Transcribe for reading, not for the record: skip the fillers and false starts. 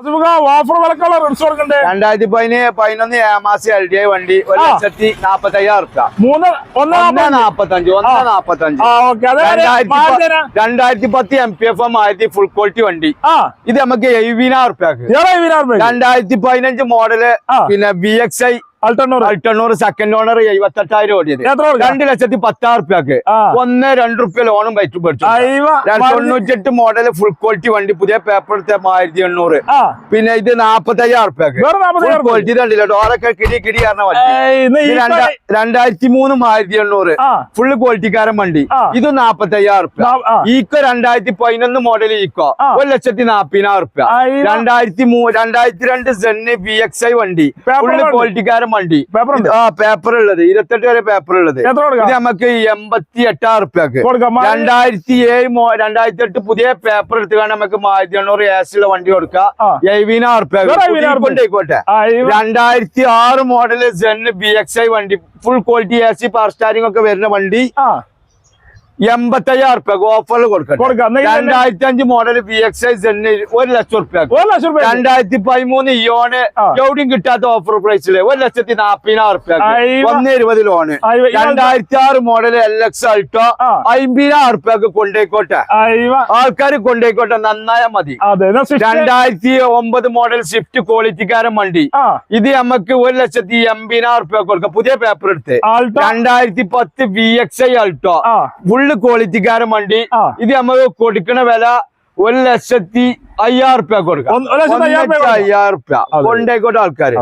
Offer വിലക്കുള്ള rinse കൊടുക്കണ്ടേ? 2011 ഏമാസി LDI വണ്ടി 1,45,000 2010 MPFM ആയിരത്തി ഫുൾ ക്വാളിറ്റി വണ്ടി. ഇത് നമുക്ക് 70,000 2015 മോഡല്. പിന്നെ VXI അൾട്ടണ്ണൂർ സെക്കൻഡ് ഓണർ 78,000 ഓടിയത്. 2,10,000 1-2 ലോണും പറ്റും. 98 മോഡല് ഫുൾ ക്വാളിറ്റി വണ്ടി, പുതിയ പേപ്പർ എടുത്ത 1,800. പിന്നെ ഇത് 45,000 ക്വാളിറ്റി കണ്ടില്ല, ഡോറൊക്കെ കിടി പറഞ്ഞ വണ്ടി. 2003 1,800 ഫുള്ള് ക്വാളിറ്റിക്കാരൻ വണ്ടി. ഇത് 45,000. ഈക്കോ 2011 മോഡൽ ഈക്കോ 1,40,000. 2002 സെന്ന് VXI വണ്ടി, ഫുള്ള് ക്വാളിറ്റിക്കാരൻ വണ്ടി. പേപ്പർ ഉള്ളത് 28 വരെ പേപ്പർ ഉള്ളത്. ഇത് നമുക്ക് 88,000. 2008 പുതിയ പേപ്പർ എടുത്തുകൊണ്ട് നമുക്ക് 1,800 AS വണ്ടി കൊടുക്കാം. 70,000 2006 മോഡല് സെന്ന് VXI വണ്ടി, ഫുൾ ക്വാളിറ്റി AC പവർ സ്റ്റാരിംഗ് ഒക്കെ വരുന്ന വണ്ടി. 85,000 ഓഫറിൽ കൊടുക്കാം. 2005 മോഡൽ VXI സെന്ന് 1,00,000. 2013 ഇയോണ് എവിടെയും കിട്ടാത്ത ഓഫർ പ്രൈസില് 1,40,000. 1,20 ലോണ്. 2006 മോഡൽ LX അൾട്ടോ 50,000 കൊണ്ടേക്കോട്ടെ. ആൾക്കാർ കൊണ്ടേക്കോട്ടെ, നന്നായാ മതി. 2009 മോഡൽ സ്വിഫ്റ്റ് ക്വാളിറ്റിക്കാരൻ വണ്ടി. ഇത് നമുക്ക് 1,80,000 കൊടുക്കാം, പുതിയ പേപ്പർ എടുത്ത്. 2010 VXI അൾട്ടോ ഫുള്ള് ക്വാളിറ്റിക്കാരൻ വണ്ടി. ഇത് നമുക്ക് കൊടുക്കണ വില 1,05,000 കൊടുക്കാം. 1,05,000 കൊണ്ടേക്കോട്ടെ ആൾക്കാര്.